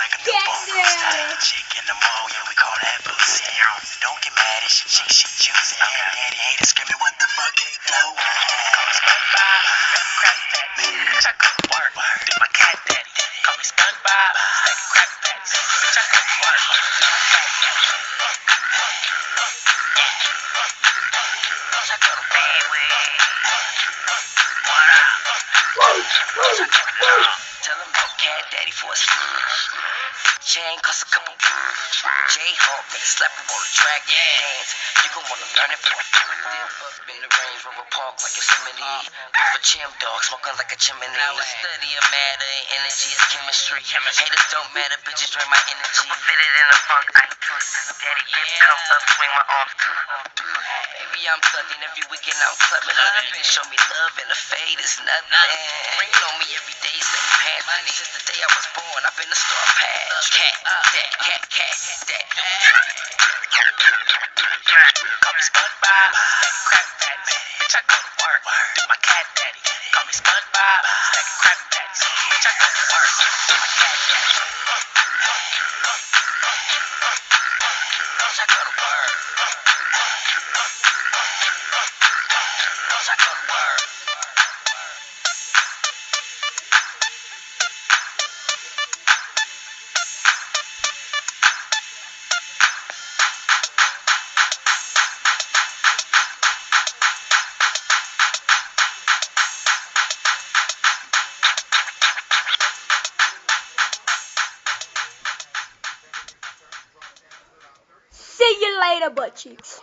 like a newborn. Style chick in the mall, yeah, we call that pussy. Don't get mad at your chick, she juicy. Daddy haters screaming, what the fuck they do? Call me SpongeBob, Krabby Patty. Bitch, I go to work, do my cat daddy. Call me SpongeBob, stacking Krabby Patties. Bitch, I go to work, do my cat daddy. Bitch, I go to bed with. What up? Tell him no cat daddy for a chain cost a couple J-Hawk, better slap him on the track, dance. You gon' wanna learn it for a dip up in the Range Rover Park like Yosemite. With a chim dog, smoking like a chimney. Now the study of matter and energy is chemistry. Haters don't matter, bitches drain my energy. Fit it in the funk, I do it. Daddy bitch come up, swing my arms too. Baby, I'm thugging every weekend, I'm clubbing. Other bitches show me love and the fade is nothing. Ring on me every day, say you had money. Since the day I was born, I've been a star patch. Cat, that. Call me SpongeBob, stacking Krabby Patties. Bitch, I go to work, do my cat daddy. Call me SpongeBob, stacking Krabby Patties. Bitch, I go to work, do my cat daddy. Bitch, I go to work. Bitch, I go to work. See you later, butt cheeks.